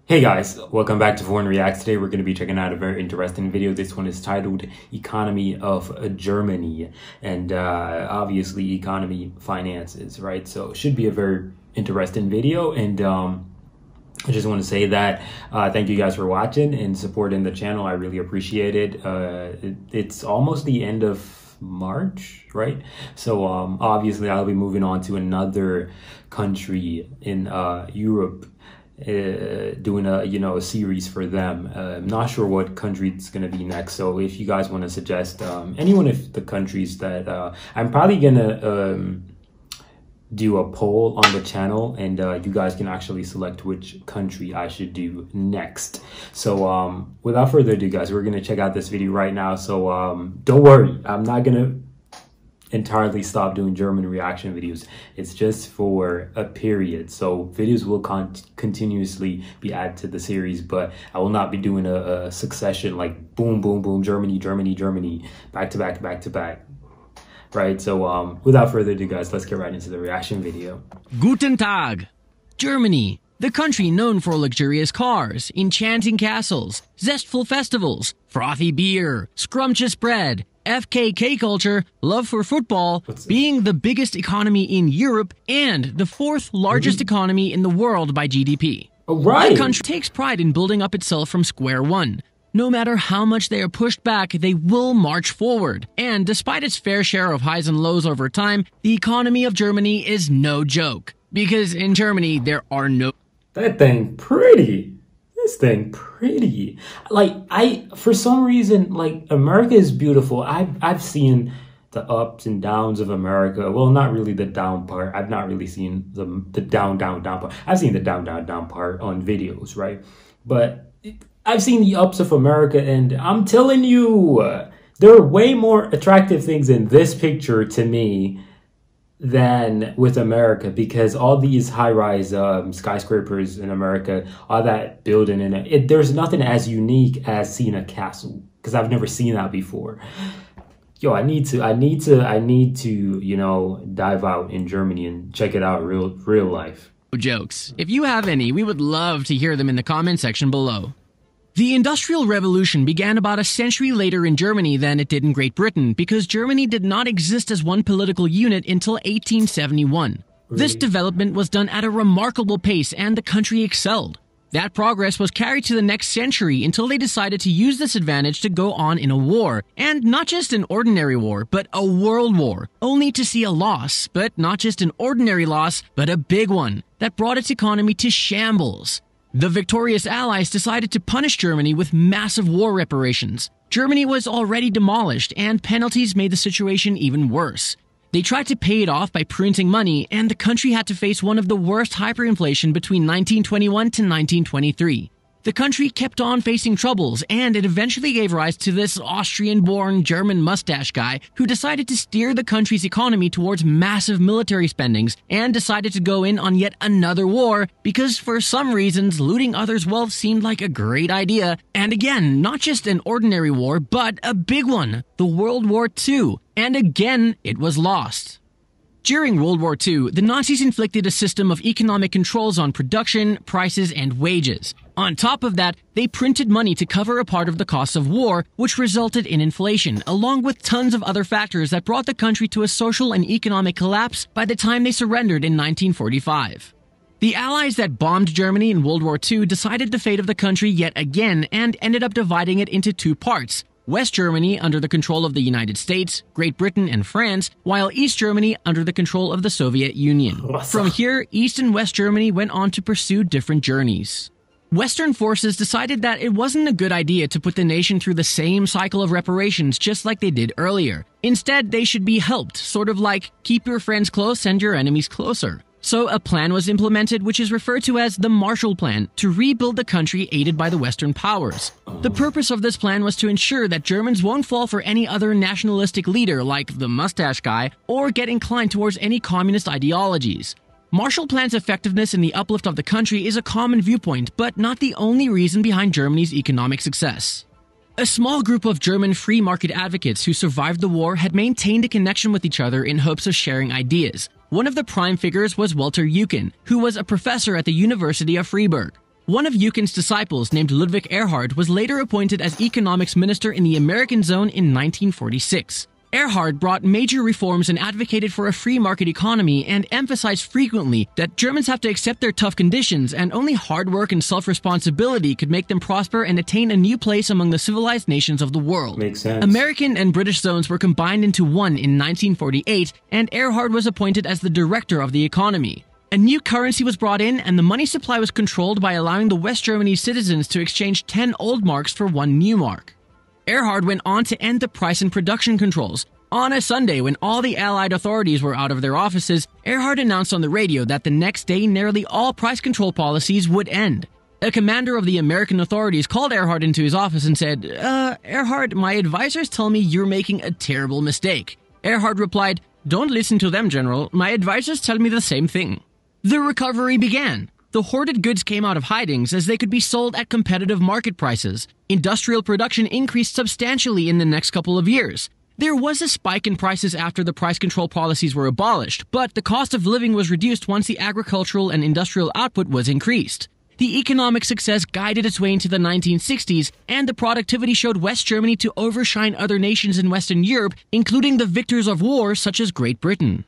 Hey guys, welcome back to Foreign Reacts. Today we're going to be checking out a very interesting video. This one is titled Economy of Germany, and obviously economy finances, right? So it should be a very interesting video, and I just want to say that thank you guys for watching and supporting the channel. I really appreciate it. It's almost the end of March, right? So obviously I'll be moving on to another country in Europe, doing a series for them. I'm not sure what country it's going to be next, so if you guys want to suggest any one of the countries that I'm probably gonna do a poll on the channel, and you guys can actually select which country I should do next. So without further ado, guys, we're gonna check out this video right now. So don't worry, I'm not gonna entirely stop doing German reaction videos. It's just for a period, so videos will continuously be added to the series, but I will not be doing a succession like boom boom boom Germany back to back, right? So without further ado, guys, let's get right into the reaction video. Guten Tag! Germany, the country known for luxurious cars, enchanting castles, zestful festivals, frothy beer, scrumptious bread, FKK culture, love for football, being the biggest economy in Europe, and the fourth largest economy in the world by GDP. Right. The country takes pride in building up itself from square one. No matter how much they are pushed back, they will march forward. And despite its fair share of highs and lows over time, the economy of Germany is no joke. Because in Germany, there are no... That thing pretty. This thing pretty. Like, for some reason, like, America is beautiful. I've seen the ups and downs of America. Well, not really the down part. I've not really seen the down part. I've seen the down part on videos, right? But I've seen the ups of America, and I'm telling you, there are way more attractive things in this picture to me than with America, because all these high-rise skyscrapers in America, all that building in it, there's nothing as unique as seeing a castle, because I've never seen that before. Yo, I need to, you know, dive out in Germany and check it out real life. Jokes. If you have any, we would love to hear them in the comment section below. The Industrial Revolution began about a century later in Germany than it did in Great Britain, because Germany did not exist as one political unit until 1871. Really? This development was done at a remarkable pace, and the country excelled. That progress was carried to the next century until they decided to use this advantage to go on in a war, and not just an ordinary war, but a world war, only to see a loss, but not just an ordinary loss, but a big one, that brought its economy to shambles. The victorious Allies decided to punish Germany with massive war reparations. Germany was already demolished, and penalties made the situation even worse. They tried to pay it off by printing money, and the country had to face one of the worst hyperinflation between 1921 to 1923. The country kept on facing troubles, and it eventually gave rise to this Austrian-born German mustache guy who decided to steer the country's economy towards massive military spendings and decided to go in on yet another war because for some reasons looting others' wealth seemed like a great idea. And again, not just an ordinary war, but a big one, the World War II. And again, it was lost. During World War II, the Nazis inflicted a system of economic controls on production, prices, and wages. On top of that, they printed money to cover a part of the costs of war, which resulted in inflation, along with tons of other factors that brought the country to a social and economic collapse by the time they surrendered in 1945. The Allies that bombed Germany in World War II decided the fate of the country yet again and ended up dividing it into two parts. West Germany under the control of the United States, Great Britain, and France, while East Germany under the control of the Soviet Union. From here, East and West Germany went on to pursue different journeys. Western forces decided that it wasn't a good idea to put the nation through the same cycle of reparations just like they did earlier. Instead, they should be helped, sort of like keep your friends close and your enemies closer. So a plan was implemented which is referred to as the Marshall Plan to rebuild the country aided by the Western powers. The purpose of this plan was to ensure that Germans won't fall for any other nationalistic leader like the mustache guy or get inclined towards any communist ideologies. Marshall Plan's effectiveness in the uplift of the country is a common viewpoint, but not the only reason behind Germany's economic success. A small group of German free market advocates who survived the war had maintained a connection with each other in hopes of sharing ideas. One of the prime figures was Walter Eucken, who was a professor at the University of Freiburg. One of Eucken's disciples, named Ludwig Erhard, was later appointed as economics minister in the American zone in 1946. Erhard brought major reforms and advocated for a free market economy and emphasized frequently that Germans have to accept their tough conditions and only hard work and self-responsibility could make them prosper and attain a new place among the civilized nations of the world. Makes sense. American and British zones were combined into one in 1948, and Erhard was appointed as the director of the economy. A new currency was brought in, and the money supply was controlled by allowing the West Germany citizens to exchange 10 old marks for 1 new mark. Erhard went on to end the price and production controls. On a Sunday, when all the Allied authorities were out of their offices, Erhard announced on the radio that the next day nearly all price control policies would end. A commander of the American authorities called Erhard into his office and said, Erhard, my advisors tell me you're making a terrible mistake. Erhard replied, "Don't listen to them, General. My advisors tell me the same thing." The recovery began. The hoarded goods came out of hidings as they could be sold at competitive market prices. Industrial production increased substantially in the next couple of years. There was a spike in prices after the price control policies were abolished, but the cost of living was reduced once the agricultural and industrial output was increased. The economic success guided its way into the 1960s, and the productivity showed West Germany to overshine other nations in Western Europe, including the victors of war such as Great Britain.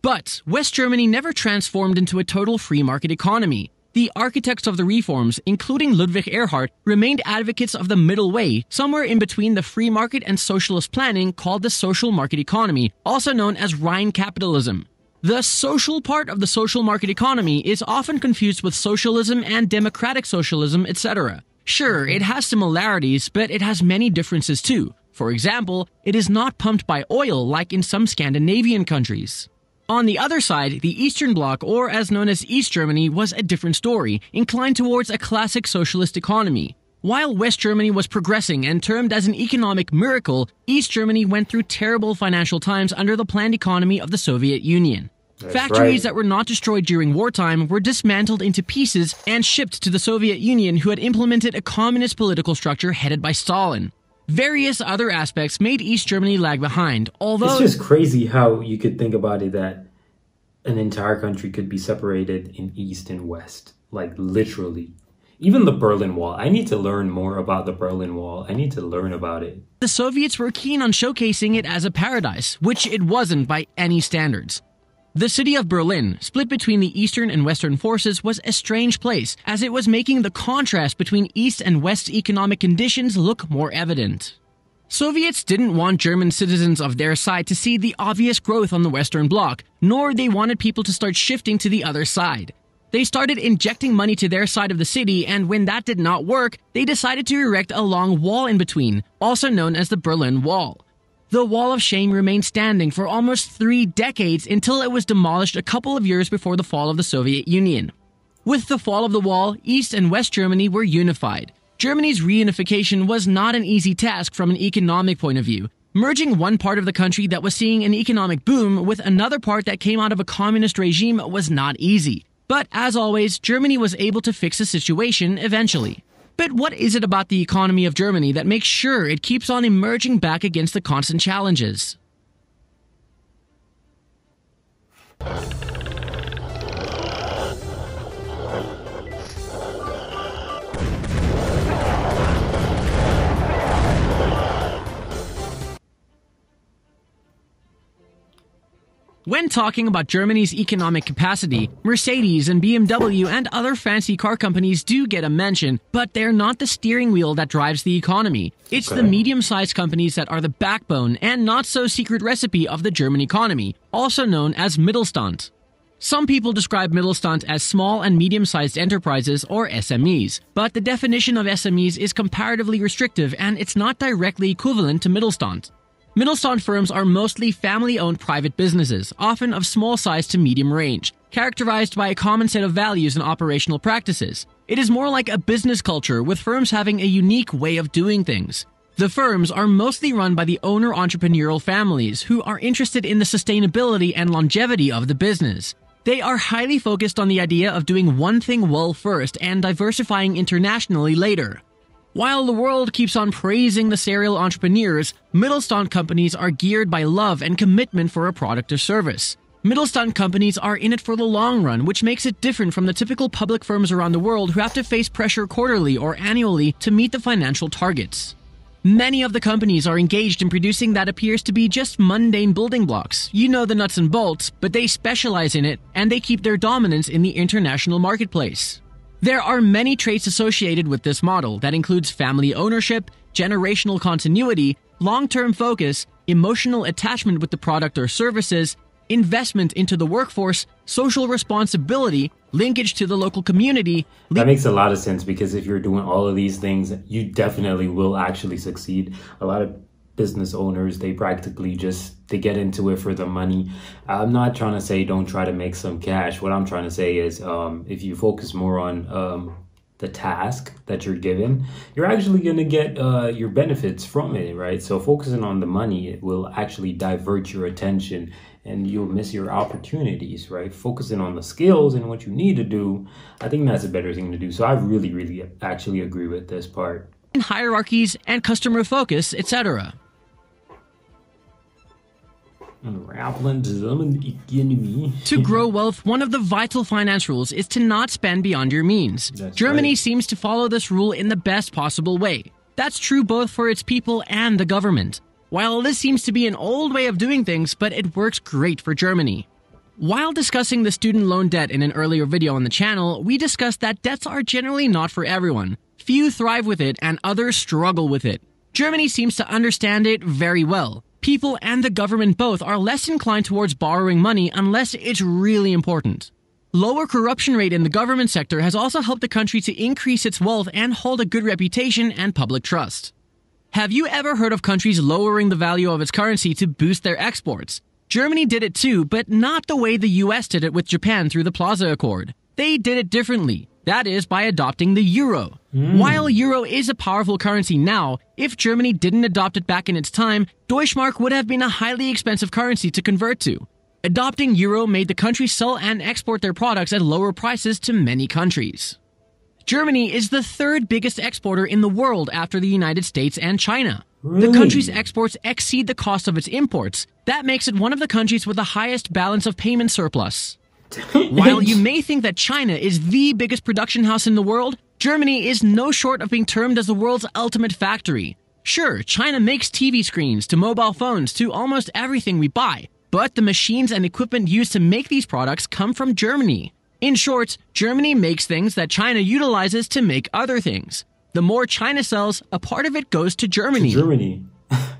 But West Germany never transformed into a total free market economy. The architects of the reforms, including Ludwig Erhard, remained advocates of the middle way, somewhere in between the free market and socialist planning called the social market economy, also known as Rhine capitalism. The social part of the social market economy is often confused with socialism and democratic socialism, etc. Sure, it has similarities, but it has many differences too. For example, it is not pumped by oil like in some Scandinavian countries. On the other side, the Eastern Bloc, or as known as East Germany, was a different story, inclined towards a classic socialist economy. While West Germany was progressing and termed as an economic miracle, East Germany went through terrible financial times under the planned economy of the Soviet Union. Factories that were not destroyed during wartime were dismantled into pieces and shipped to the Soviet Union, who had implemented a communist political structure headed by Stalin. Various other aspects made East Germany lag behind, although... It's just crazy how you could think about it that an entire country could be separated in East and West. Like, literally. Even the Berlin Wall. I need to learn more about the Berlin Wall. I need to learn about it. The Soviets were keen on showcasing it as a paradise, which it wasn't by any standards. The city of Berlin, split between the Eastern and Western forces, was a strange place, as it was making the contrast between East and West economic conditions look more evident. Soviets didn't want German citizens of their side to see the obvious growth on the Western Bloc, nor they wanted people to start shifting to the other side. They started injecting money to their side of the city, and when that did not work, they decided to erect a long wall in between, also known as the Berlin Wall. The Wall of Shame remained standing for almost 3 decades until it was demolished a couple of years before the fall of the Soviet Union. With the fall of the wall, East and West Germany were unified. Germany's reunification was not an easy task from an economic point of view. Merging one part of the country that was seeing an economic boom with another part that came out of a communist regime was not easy. But as always, Germany was able to fix the situation eventually. But what is it about the economy of Germany that makes sure it keeps on emerging back against the constant challenges? When talking about Germany's economic capacity, Mercedes and BMW and other fancy car companies do get a mention, but they're not the steering wheel that drives the economy. It's the medium-sized companies that are the backbone and not-so-secret recipe of the German economy, also known as Mittelstand. Some people describe Mittelstand as small and medium-sized enterprises, or SMEs, but the definition of SMEs is comparatively restrictive and it's not directly equivalent to Mittelstand. Mittelstand firms are mostly family-owned private businesses, often of small size to medium range, characterized by a common set of values and operational practices. It is more like a business culture, with firms having a unique way of doing things. The firms are mostly run by the owner-entrepreneurial families, who are interested in the sustainability and longevity of the business. They are highly focused on the idea of doing one thing well first and diversifying internationally later. While the world keeps on praising the serial entrepreneurs, Mittelstand companies are geared by love and commitment for a product or service. Mittelstand companies are in it for the long run, which makes it different from the typical public firms around the world who have to face pressure quarterly or annually to meet the financial targets. Many of the companies are engaged in producing that appears to be just mundane building blocks. You know, the nuts and bolts, but they specialize in it and they keep their dominance in the international marketplace. There are many traits associated with this model that includes family ownership, generational continuity, long-term focus, emotional attachment with the product or services, investment into the workforce, social responsibility, linkage to the local community. That makes a lot of sense, because if you're doing all of these things, you definitely will actually succeed. A lot of business owners, they practically they get into it for the money. I'm not trying to say don't try to make some cash. What I'm trying to say is if you focus more on the task that you're given, you're actually going to get your benefits from it, right? So focusing on the money, it will actually divert your attention and you'll miss your opportunities, right? Focusing on the skills and what you need to do, I think that's a better thing to do. So I really actually agree with this part. Hierarchies and customer focus, etc. Unraveling the economy. To grow wealth, one of the vital finance rules is to not spend beyond your means. That's Germany right. seems to follow this rule in the best possible way. That's true both for its people and the government. While this seems to be an old way of doing things, but it works great for Germany. While discussing the student loan debt in an earlier video on the channel, we discussed that debts are generally not for everyone. Few thrive with it and others struggle with it. Germany seems to understand it very well. People and the government both are less inclined towards borrowing money unless it's really important. Lower corruption rate in the government sector has also helped the country to increase its wealth and hold a good reputation and public trust. Have you ever heard of countries lowering the value of its currency to boost their exports? Germany did it too, but not the way the US did it with Japan through the Plaza Accord. They did it differently. That is, by adopting the euro. While euro is a powerful currency now, if Germany didn't adopt it back in its time, Deutschmark would have been a highly expensive currency to convert to. Adopting euro made the country sell and export their products at lower prices to many countries. Germany is the third biggest exporter in the world after the United States and China. Really? The country's exports exceed the cost of its imports. That makes it one of the countries with the highest balance of payment surplus. While you may think that China is the biggest production house in the world, Germany is no short of being termed as the world's ultimate factory. Sure, China makes TV screens to mobile phones to almost everything we buy, but the machines and equipment used to make these products come from Germany. In short, Germany makes things that China utilizes to make other things. The more China sells, a part of it goes to Germany.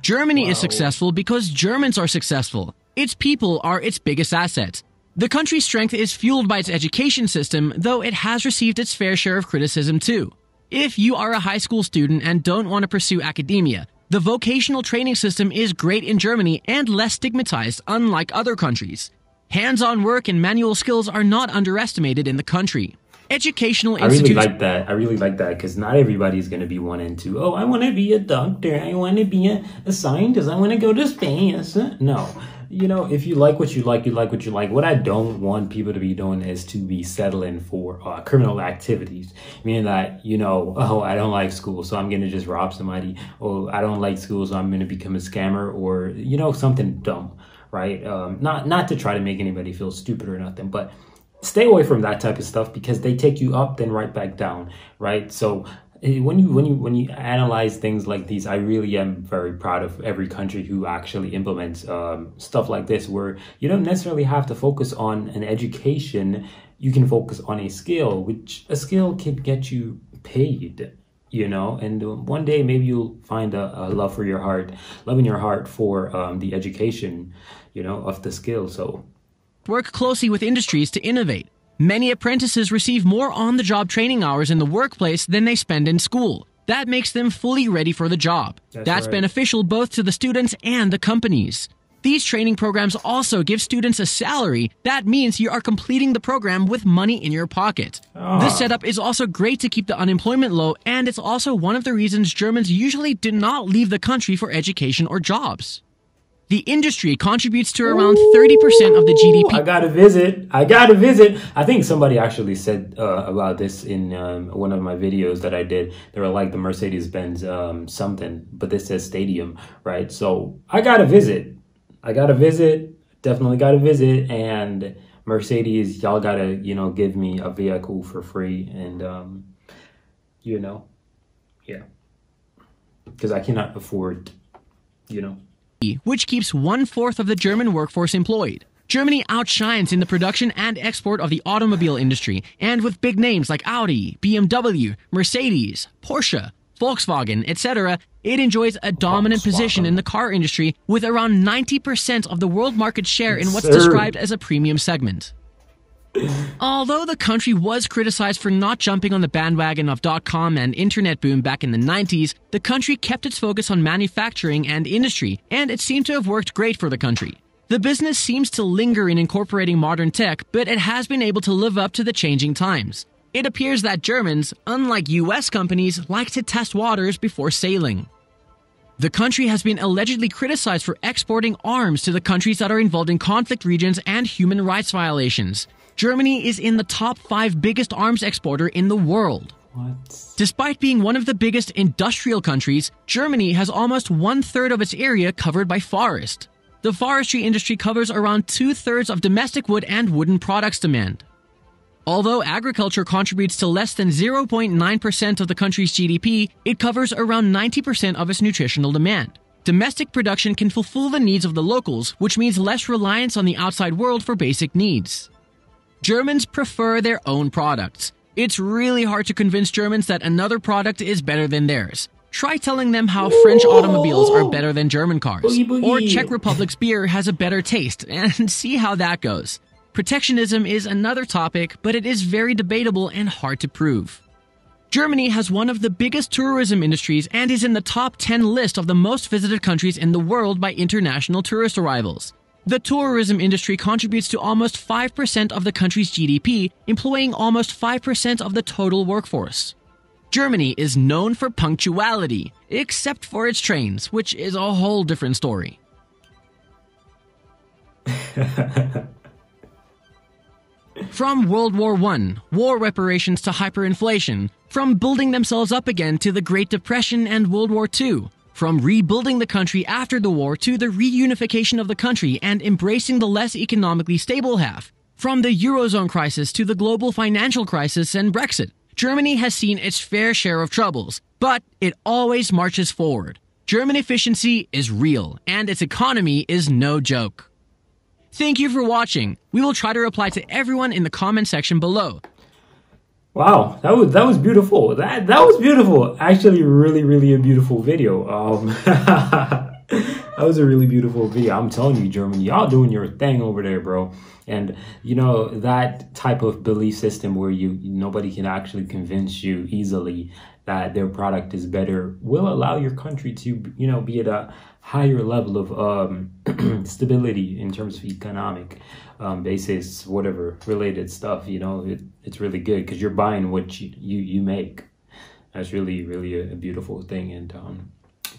Germany is successful because Germans are successful. Its people are its biggest asset. The country's strength is fueled by its education system, though it has received its fair share of criticism too. If you are a high school student and don't want to pursue academia, the vocational training system is great in Germany and less stigmatized, unlike other countries. Hands-on work and manual skills are not underestimated in the country. Educational institutions... I really like that because not everybody's going to be wanting to, oh, I want to be a doctor, I want to be a scientist, I want to go to space. No. You know, if you like what you like, you like what you like. What I don't want people to be doing is to be settling for criminal activities. Meaning that, you know, oh, I don't like school, so I'm going to just rob somebody. Oh, I don't like school, so I'm going to become a scammer, or, you know, something dumb, right? Not to try to make anybody feel stupid or nothing, but stay away from that type of stuff because they take you up, then right back down, right? So when you analyze things like these, I really am very proud of every country who actually implements stuff like this, where you don't necessarily have to focus on an education. You can focus on a skill, which a skill can get you paid, you know, and one day maybe you'll find a love in your heart for the education, you know, of the skill. So work closely with industries to innovate. Many apprentices receive more on-the-job training hours in the workplace than they spend in school. That makes them fully ready for the job. That's right. beneficial both to the students and the companies. These training programs also give students a salary. That means you are completing the program with money in your pocket. This setup is also great to keep the unemployment low, and it's also one of the reasons Germans usually do not leave the country for education or jobs. The industry contributes to around 30% of the GDP. I gotta visit. I think somebody actually said about this in one of my videos that I did. They were like the Mercedes-Benz something, but this says stadium, right? So I gotta visit definitely got to visit. And Mercedes, y'all got to, give me a vehicle for free. And, yeah, because I cannot afford, which keeps 1/4 of the German workforce employed. Germany outshines in the production and export of the automobile industry, and with big names like Audi, BMW, Mercedes, Porsche, Volkswagen, etc., it enjoys a dominant position in the car industry with around 90% of the world market share in what's described as a premium segment. Although the country was criticized for not jumping on the bandwagon of .com and internet boom back in the 90s, the country kept its focus on manufacturing and industry, and it seemed to have worked great for the country. The business seems to linger in incorporating modern tech, but it has been able to live up to the changing times. It appears that Germans, unlike US companies, like to test waters before sailing. The country has been allegedly criticized for exporting arms to the countries that are involved in conflict regions and human rights violations. Germany is in the top 5 biggest arms exporter in the world. What? Despite being one of the biggest industrial countries, Germany has almost 1/3 of its area covered by forest. The forestry industry covers around 2/3 of domestic wood and wooden products demand. Although agriculture contributes to less than 0.9% of the country's GDP, it covers around 90% of its nutritional demand. Domestic production can fulfill the needs of the locals, which means less reliance on the outside world for basic needs. Germans prefer their own products. It's really hard to convince Germans that another product is better than theirs. Try telling them how French automobiles are better than German cars, or Czech Republic's beer has a better taste, and see how that goes. Protectionism is another topic, but it is very debatable and hard to prove. Germany has one of the biggest tourism industries and is in the top 10 list of the most visited countries in the world by international tourist arrivals. The tourism industry contributes to almost 5% of the country's GDP, employing almost 5% of the total workforce. Germany is known for punctuality, except for its trains, which is a whole different story. From World War I, war reparations to hyperinflation, from building themselves up again to the Great Depression and World War II, from rebuilding the country after the war to the reunification of the country and embracing the less economically stable half, from the Eurozone crisis to the global financial crisis and Brexit, Germany has seen its fair share of troubles, but it always marches forward. German efficiency is real, and its economy is no joke. Thank you for watching. We will try to reply to everyone in the comment section below. Wow, that was beautiful. That was beautiful. Actually, really a beautiful video. That was a really beautiful video. I'm telling you, Germany, y'all doing your thing over there, bro. And that type of belief system where nobody can actually convince you easily that their product is better will allow your country to be at a higher level of stability in terms of economic basis, whatever related stuff. It's really good because you're buying what you make. That's really a beautiful thing. And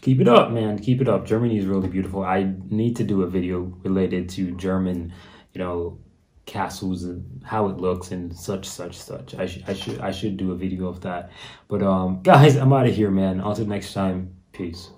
keep it up, man. Keep it up. Germany is really beautiful. I need to do a video related to German castles and how it looks and such. I should do a video of that. But guys, I'm out of here, man. Until next time, peace.